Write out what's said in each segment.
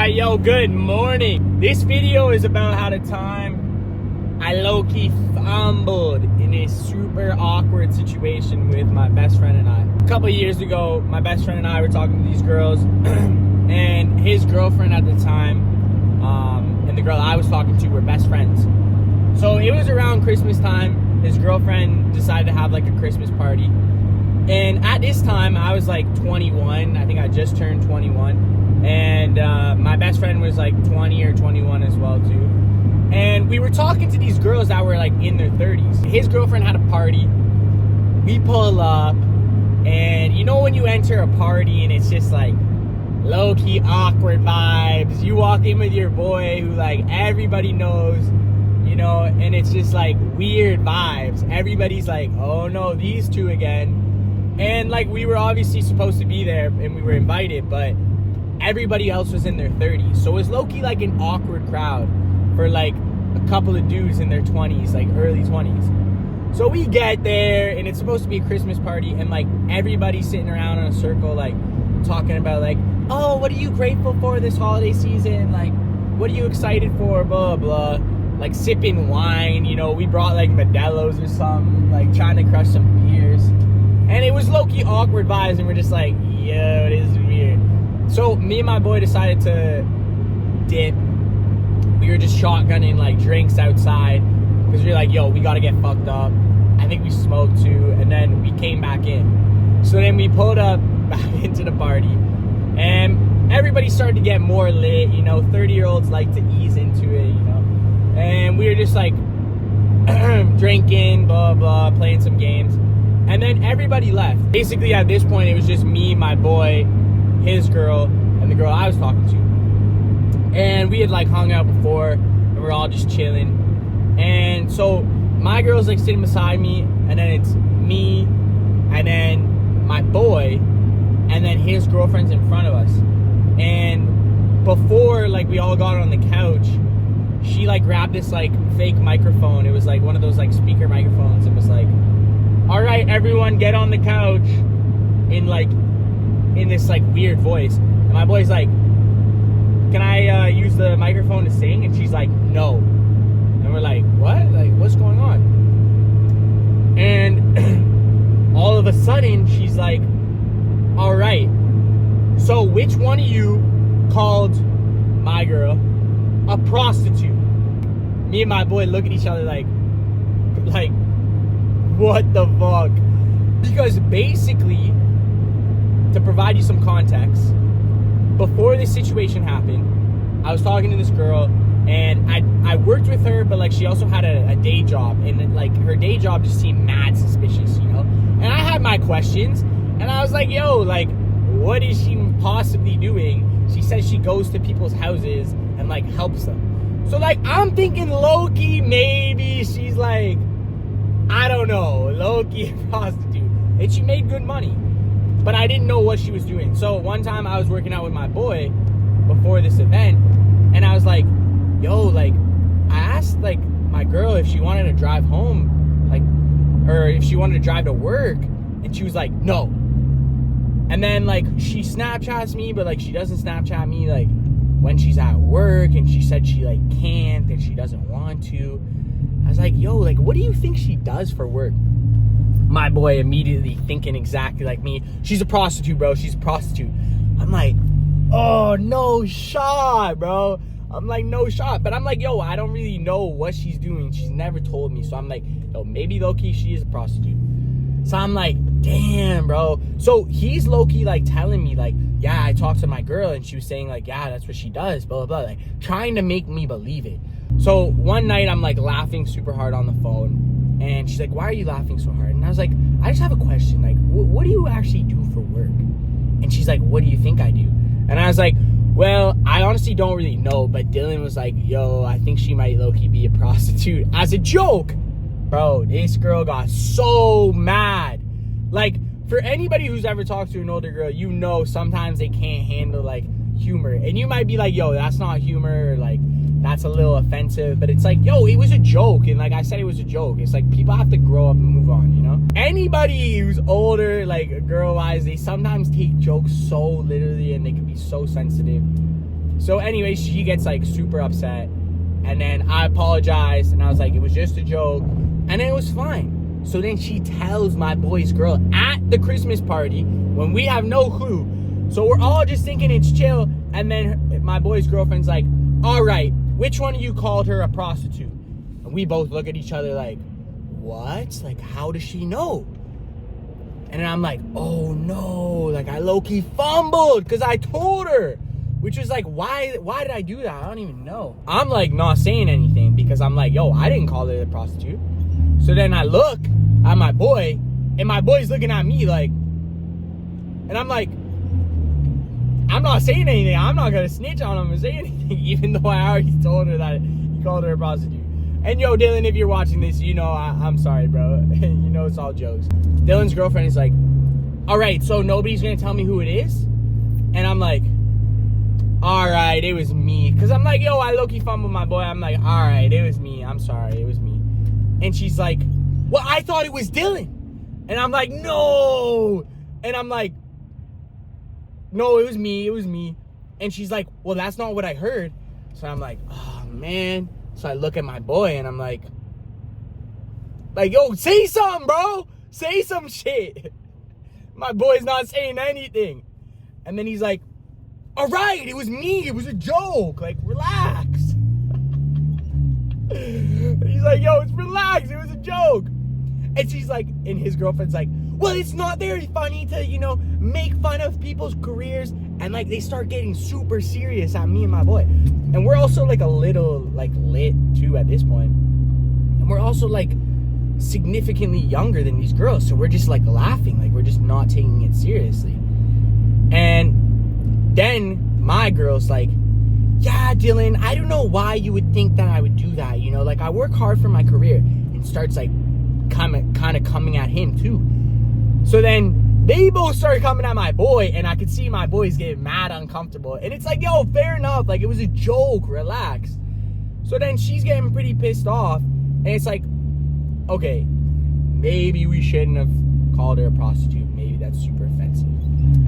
Alright, yo, good morning. This video is about how the time I low-key fumbled in a super awkward situation with my best friend and I. A couple of years ago, my best friend and I were talking to these girls, and his girlfriend at the time, and the girl I was talking to were best friends. So it was around Christmas time. His girlfriend decided to have like a Christmas party. And at this time, I was like 21. I think I just turned 21. And my best friend was like 20 or 21 as well too. And we were talking to these girls that were like in their 30s. His girlfriend had a party. We pull up, and you know when you enter a party and it's just like low-key awkward vibes. You walk in with your boy who like everybody knows, you know, and it's just like weird vibes. Everybody's like, oh no, these two again. And like we were obviously supposed to be there and we were invited, but everybody else was in their 30s. So it was low-key like an awkward crowd for like a couple of dudes in their 20s, like early 20s. So we get there and it's supposed to be a Christmas party, and like everybody's sitting around in a circle like talking about like, oh, what are you grateful for this holiday season? Like, what are you excited for? Blah, blah. Like sipping wine, you know, we brought like Modelo's or something, like trying to crush some beers. And it was low-key awkward vibes, and we're just like, yo, it is weird. So me and my boy decided to dip. We were just shotgunning like drinks outside because we were like, yo, we gotta get fucked up. I think we smoked too, and then we came back in. So then we pulled up back into the party, and everybody started to get more lit, you know, 30-year-olds like to ease into it, you know. And we were just like drinking, blah, blah, playing some games. And then everybody left. Basically at this point, it was just me, my boy, his girl, and the girl I was talking to. And we had like hung out before, and we're all just chilling. And so my girl's like sitting beside me, and then it's me, and then my boy, and then his girlfriend's in front of us. And before like we all got on the couch, she like grabbed this like fake microphone. It was like one of those like speaker microphones. It was like, all right, everyone get on the couch, in this like weird voice. And my boy's like, can I use the microphone to sing? And she's like, no. And we're like, what? Like, what's going on? And all of a sudden she's like, all right, so which one of you called my girl a prostitute? Me and my boy look at each other like what the fuck? Because basically, to provide you some context, before this situation happened, I was talking to this girl, and I worked with her, but like she also had a day job, and like her day job just seemed mad suspicious, you know. And I had my questions, and I was like, yo, like, what is she possibly doing? She says she goes to people's houses and like helps them. So like I'm thinking low-key maybe she's like, I don't know, low-key prostitute. And she made good money, but I didn't know what she was doing. So one time I was working out with my boy before this event, and I was like, yo, like, I asked like my girl if she wanted to drive home, like, or if she wanted to drive to work, and she was like, no. And then like she Snapchats me, but like she doesn't Snapchat me like when she's at work, and she said she like can't and she doesn't want to. I was like, yo, like, what do you think she does for work? My boy immediately thinking exactly like me. She's a prostitute, bro. She's a prostitute. I'm like, oh, no shot, bro. I'm like, no shot. But I'm like, yo, I don't really know what she's doing. She's never told me. So I'm like, yo, maybe low-key she is a prostitute. So I'm like, damn, bro. So he's low-key like telling me like, yeah, I talked to my girl and she was saying like, yeah, that's what she does, blah, blah, blah. Like trying to make me believe it. So one night I'm like laughing super hard on the phone, and she's like, why are you laughing so hard? And I was like, I just have a question. Like, what do you actually do for work? And she's like, what do you think I do? And I was like, well, I honestly don't really know, but Dylan was like, yo, I think she might low-key be a prostitute, as a joke. Bro, this girl got so mad. Like, for anybody who's ever talked to an older girl, you know sometimes they can't handle like humor, and you might be like, yo, that's not humor, or like that's a little offensive, but it's like, yo, it was a joke, and like I said, it was a joke. It's like people have to grow up and move on, you know. Anybody who's older, like girl wise, they sometimes take jokes so literally, and they can be so sensitive. So anyway, she gets like super upset. And then I apologized. And I was like, it was just a joke. And then it was fine. So then she tells my boy's girl at the Christmas party when we have no clue. So we're all just thinking it's chill. And then my boy's girlfriend's like, all right, which one of you called her a prostitute? And we both look at each other like, what? Like, how does she know? And then I'm like, oh no, like I low-key fumbled because I told her. Which was like, why did I do that? I don't even know. I'm like not saying anything because I'm like, yo, I didn't call her a prostitute. So then I look at my boy, and my boy's looking at me like, and I'm like, I'm not saying anything. I'm not gonna snitch on him or say anything, even though I already told her that he called her a prostitute. And yo, Dylan, if you're watching this, you know I'm sorry, bro. You know it's all jokes. Dylan's girlfriend is like, all right, so nobody's gonna tell me who it is? And I'm like, all right, it was me. Because I'm like, yo, I low-key fumbled my boy. I'm like, all right, it was me. I'm sorry, it was me. And she's like, well, I thought it was Dylan. And I'm like, no. And I'm like, no, it was me. And she's like, well, that's not what I heard. So I'm like, oh, man. So I look at my boy, and I'm like, yo, say something, bro. Say some shit. My boy's not saying anything. And then he's like, all right, it was me. It was a joke. Like, relax. He's like, yo, it's relax. It was a joke. And she's like, and his girlfriend's like, well, it's not very funny to, you know, make fun of people's careers. And like, they start getting super serious at me and my boy. And we're also like a little like lit too at this point. And we're also like significantly younger than these girls. So we're just like laughing. Like, we're just not taking it seriously. And then my girl's like, yeah, Dylan, I don't know why you would think that I would do that. You know, like I work hard for my career, and starts like kind of coming at him too. So then they both started coming at my boy, and I could see my boys getting mad uncomfortable. And it's like, yo, fair enough. Like, it was a joke. Relax. So then she's getting pretty pissed off. And it's like, okay, maybe we shouldn't have called her a prostitute. Maybe that's super offensive.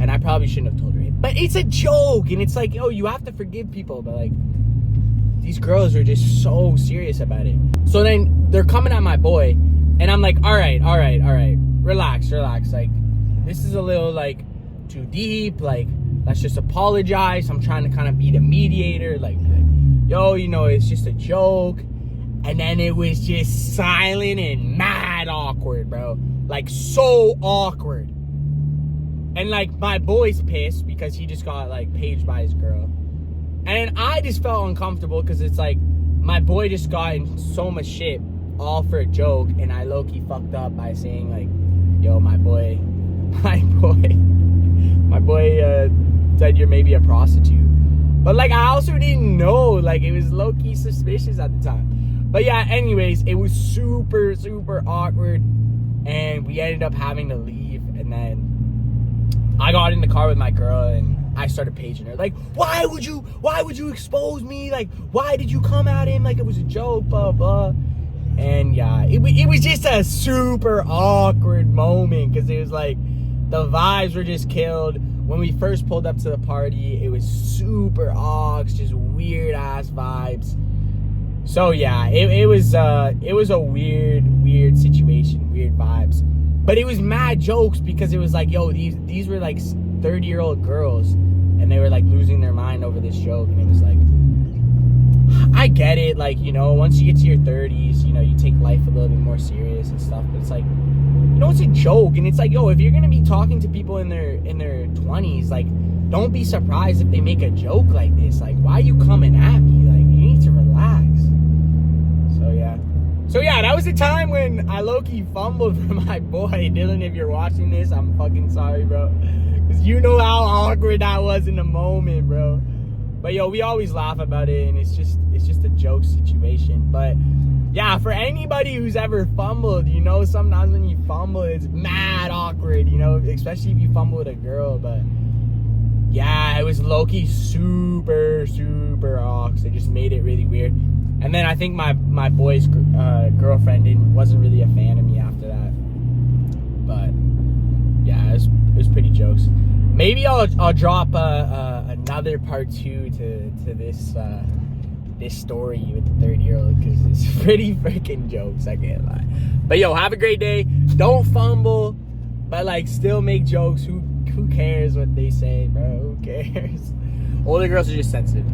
And I probably shouldn't have told her it. But it's a joke. And it's like, yo, you have to forgive people. But like, these girls are just so serious about it. So then they're coming at my boy. And I'm like, all right. Relax. Like, this is a little like too deep. Like, let's just apologize. I'm trying to kind of be the mediator. Like, yo, you know, it's just a joke. And then it was just silent and mad awkward, bro. Like, so awkward. And like, my boy's pissed because he just got like paged by his girl. And I just felt uncomfortable because it's like, my boy just got in so much shit all for a joke. And I low-key fucked up by saying like, yo, my boy said you're maybe a prostitute. But like, I also didn't know. Like, it was low-key suspicious at the time. But yeah, anyways, it was super, super awkward. And we ended up having to leave. And then I got in the car with my girl, and I started paging her. Like, why would you expose me? Like, why did you come at him like it was a joke, blah, blah. And yeah, it was just a super awkward moment, because it was like, the vibes were just killed. When we first pulled up to the party, it was super aux, just weird ass vibes. So yeah, it was a weird situation, weird vibes. But it was mad jokes, because it was like, yo, these were like 30-year-old girls, and they were like losing their mind over this joke. And it was like, I get it, like, you know, once you get to your 30s, you know, you take life a little bit more serious and stuff. But it's like, you know, it's a joke. And it's like, yo, if you're gonna be talking to people in their 20s, like, don't be surprised if they make a joke like this. Like, why are you coming at me? Like, you need to relax. So yeah, that was the time when I low-key fumbled for my boy. Dylan, if you're watching this, I'm fucking sorry, bro. Because you know how awkward that was in the moment, bro. But yo, we always laugh about it, and it's just a joke situation. But yeah, for anybody who's ever fumbled, you know, sometimes when you fumble, it's mad awkward, you know, especially if you fumble with a girl. But yeah, it was low-key super, super awkward. It just made it really weird. And then I think my boy's girlfriend wasn't really a fan of me after that. But yeah, it was pretty jokes. Maybe I'll drop another part 2 to this this story with the 30-year-old, because it's pretty freaking jokes, I can't lie. But yo, have a great day. Don't fumble, but like still make jokes. Who cares what they say, bro? Who cares? Older girls are just sensitive.